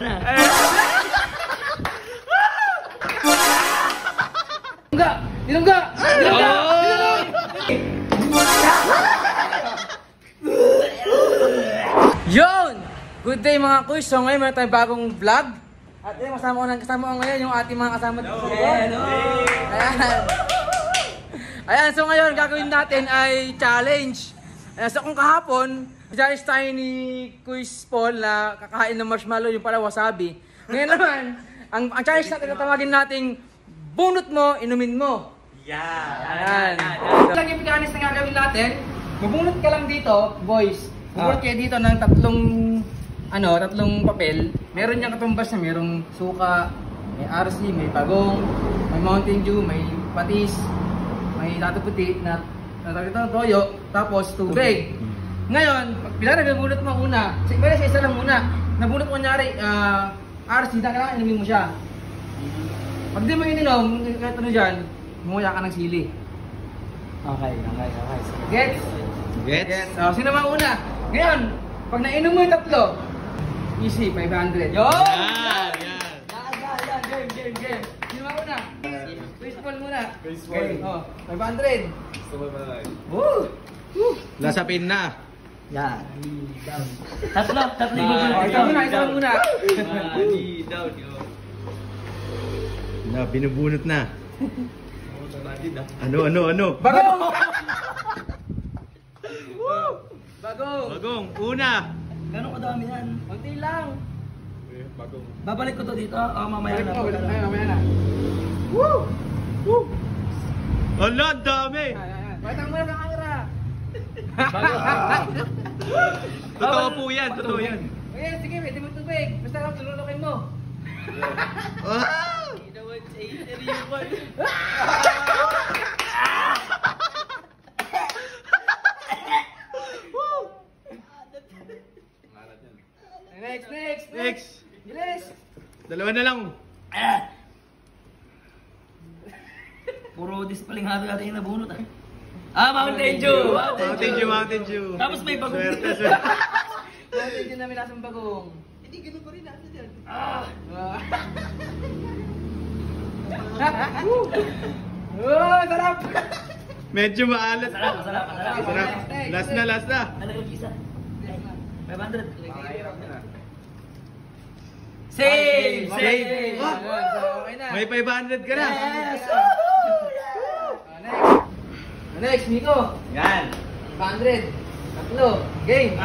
na. Dilungga! Yon! Good day mga kuys! So ngayon meron tayong bagong vlog. At yun, kasama ko ngayon yung ating mga kasama dito. Hello! Ayan! Ayan, so ngayon gagawin natin ay challenge. Ayan, so kung kahapon, challenge tayo ni Kuis Paul na kakain ng marshmallow, yung pala wasabi. Ngayon naman, ang challenge natin na tawagin nating bunot mo, inumin mo. Ayan. Lang yung mechanics na gagawin natin. Mabunot ka lang dito, boys. Bubunot kayo dito ng tatlong papel. Meron niyang katumbas na merong suka, may RC, may pagong, may Mountain Dew, may patis, may tato puti na toyo, tapos tubig. Ngayon, pila na nabunot mo una. Siguro sa isa lang muna. Nabunot mo kunyari, RC, kailangan inumin mo siya. Pag di mo ininom, kahit ano dyan, mumuya ka ng sili. Okay. Gets? So, sino ba una? Ngayon, pag nainom mo yung tatlo, easy, 500. Yo! Yan! Game. Sino ba una? Baseball muna. Okay. 500. Woo! Lasapin na. Yan. Tatlo isa muna. Na, binubunot na. Ano? Bagong! Bagong, una. Gano'ng kadami yan? Kunti lang. Babalik ko to dito. Mamaya na. Mamaya na. Ala, dami. Pakita mo muna ng camera. Totoo po yan. Ayan, sige, pwede mo tubig. Basta lang, tululukin mo. Next. Bilis. Dalawa na lang. Puro dispalingado natin yung nabunot. Mountain Dew! Mountain Dew. Tapos may bagong. Swerte. Mountain Dew na may lasang bagong. Hindi, ganun pa rin natin yan. Sarap! Medyo maalat. Masarap. Last na. Nalagag isa. 500. Save! Okay na. May 500 ka na. Yes! Next, Nico. Yan. 500. Tatlo. Game.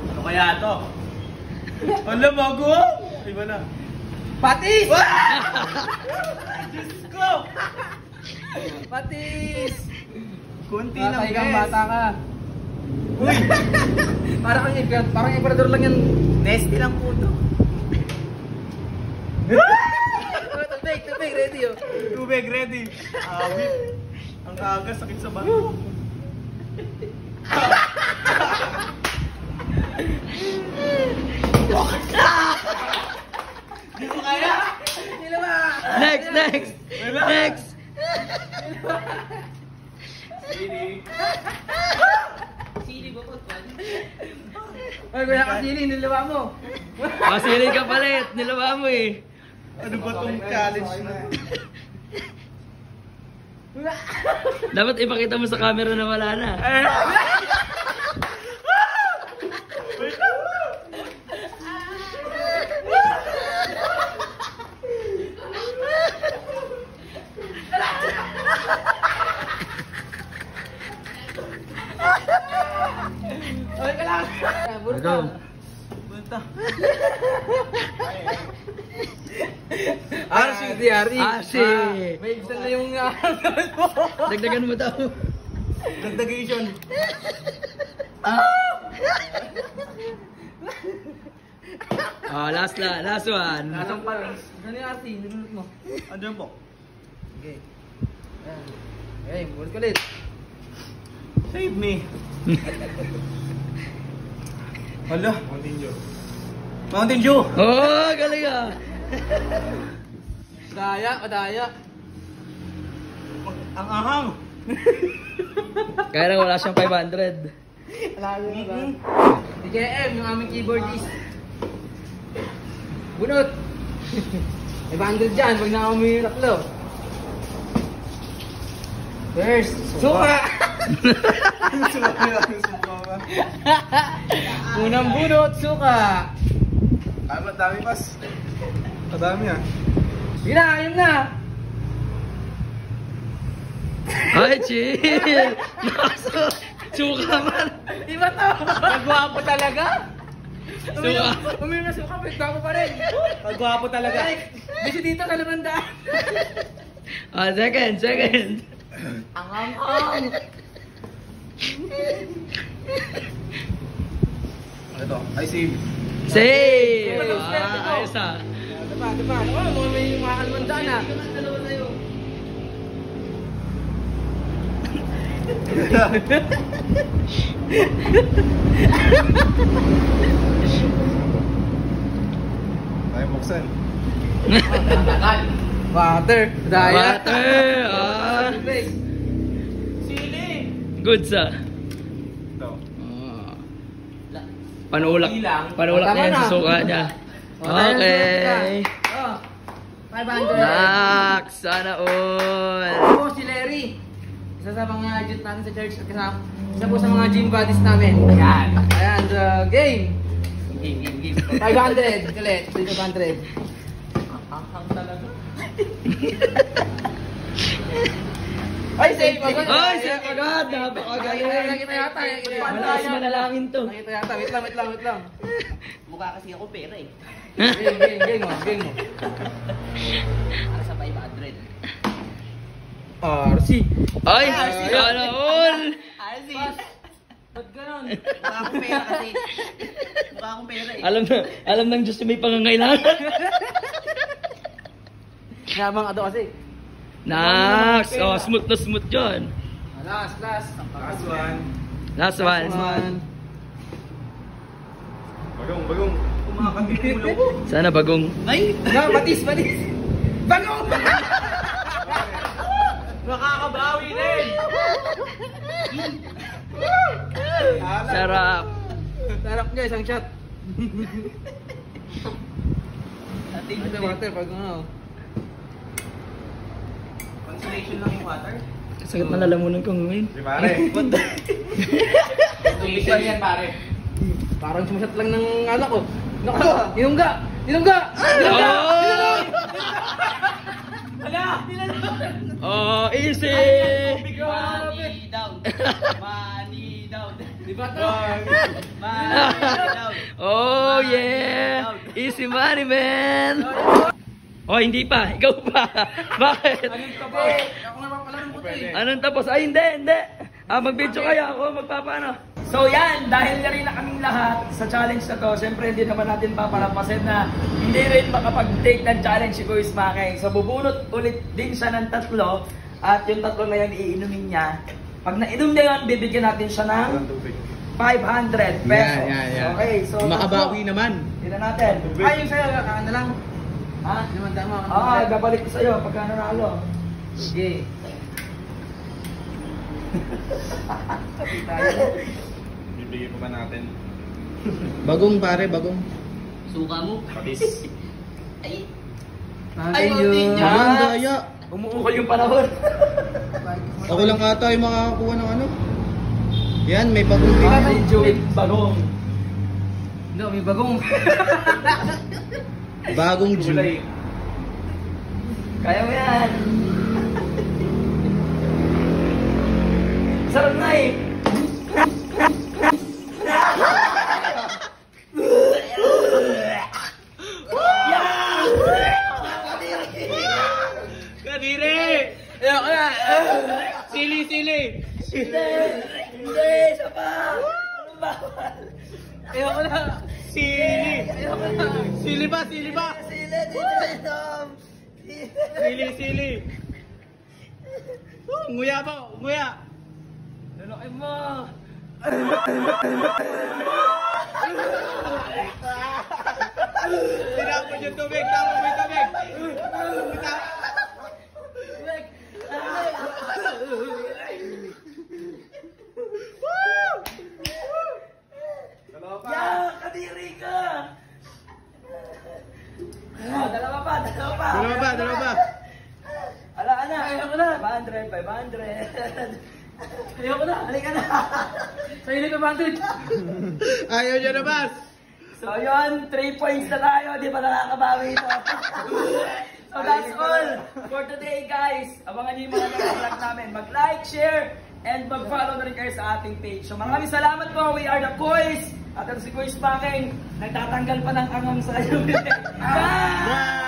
Ano kaya to? Wala, bago. Iba na. Patis! Diyos ko! Patis! Kunti lang, kang guys. bata ka. Uy! Parang emperador lang yan. Nesty lang po to. Tubig, ready oh. Tubig, ready. Awit. Ang kaga, sakit sa bato. Di mo kaya? Sino ba? Next! Sili ba po? Ay, kuya ka sili, nilawa mo. Sili ka palit. Nilawa mo eh. Ano ba tong challenge na? Dapat ipakita mo sa camera na wala na. Okay ka lang. Go. Bunta. RC. May ibsan na yung Dagdagan mo daw. Dagdagation. Last one. Lasang patis. Ano yung RC? Nilunod mo. Andiyan po. Okay. Okay, bulit ulit. Save me. Hala. Mountain Dew. Oh, galing ah. Madaya. Ang ahang. Kaya na wala siyang 500. DJM, yung aming keyboardist. Bunot! May bundle dyan, wag na kami tatlo. First, suka! Unang bunot, suka! Dami pas. Madami ah. Sige na, ayun na! Ay, chill! Suka man! Iba to! Nagwapo talaga! Suka! Uminom na suka, may gwapo pa rin! Nagwapo talaga! Kasi dito sa lamandaan! Ah, second! Ang ang! Ito, I save. Save! Swerte ko. Ayos ah. Diba? Oo, may mga kalmandaan ah! Ay, buksan. Water! Daya! Water! Ah. Sili! Good sa. Ito. Panulak. Panulak Tama niya na. sa suka niya. Okay. Oh, 500! Nak! Sana all! Ako si Larry. Isa sa mga youth natin sa church at kasama. Isa po sa mga gym buddies namin. Ayan. Ayan, the game. Game. 500 ulit. 500. Ang talaga. Ay, safe agad. Ay, safe agad. Napakagaling. Nakita yata. Malakas manalangin to. Nakita yata. Wait lang. Mukha kasi ako pera eh. Game mo. Para sa 500. RC. Ay, sana all! Asi! Ba't ganon? Mukha akong pera kasi. Mukha akong pera eh. Alam ng Diyos yung may pangangailangan. Yabang ka daw kasi. Nak! Oh, smooth na smooth yun. Last. Last one. Last one. Bagong. Kumakabili mo ko. Sana bagong. Ay! No, batis. Bagong! Nakakabawi din. Sarap. Sarap niya, isang shot. Ating Water, pag ano. consolation lang yung water. Sakit na lalamunan ko ngayon. Di pare. Tubig pa yan, pare. Parang sumasat lang ng anak ko. Naku, inungga! Oh, easy! Money down. Money down. Di ba to? Money down. Oh, yeah! Easy money, man! Oh, hindi pa. Ikaw pa. Bakit? Anong tapos? Ako nga pala ng puti. Anong tapos? Ay, hindi. Mag-video kayo ako. Magpapaano? So yan, dahil na rin na kaming lahat sa challenge na to, syempre hindi naman natin papalampasin na hindi rin makapag-take ng challenge si Kuya Smakeng. So bubunot ulit din siya ng 3 at yung 3 na yun iinumin niya. Pag nainom niya yun, bibigyan natin siya ng 500 pesos. Yan. Okay, so Makabawi naman. tignan natin. Ay, yung sa'yo, kakaan na lang. Ha? Naman tama. Babalik ko sa'yo pagka nanalo. Sige. Bibigyan ko pa natin. Bagong pare, bagong. Suka mo. Patis. Ay! Ay, yun. Bagong daya. Umuukol yung panahon. Ako lang ata yung makakakuha ng ano. Yan, may bagong Bagong. No, may bagong. Bagong Gulay. Kaya mo yan. Sarap na eh. Kadiri! Sili! Hindi, isa pa. Anong bawal? Ayoko na. Sili! Sili ba? Sili! Nguya ba? Nguya! Lalokin mo. Tinapon yung tubig! Tapon mo yung tubig! kadiri ka. Oh, dalawa pa. Dalawa pa. Ala na, ayoko na. 500. Ayoko na, halika na. Sa'yo na advantage. Ayaw niya na, boss. So yun, 3 points na tayo, di pa nakakabawi ito. So that's all for today guys. Abangan niyo yung mga vlog namin. Mag-like, share, and mag-follow na rin kayo sa ating page. So maraming salamat po, we are the Koys. At si Koy Spaking, nagtatanggal pa ng angang sa iyo. Bye!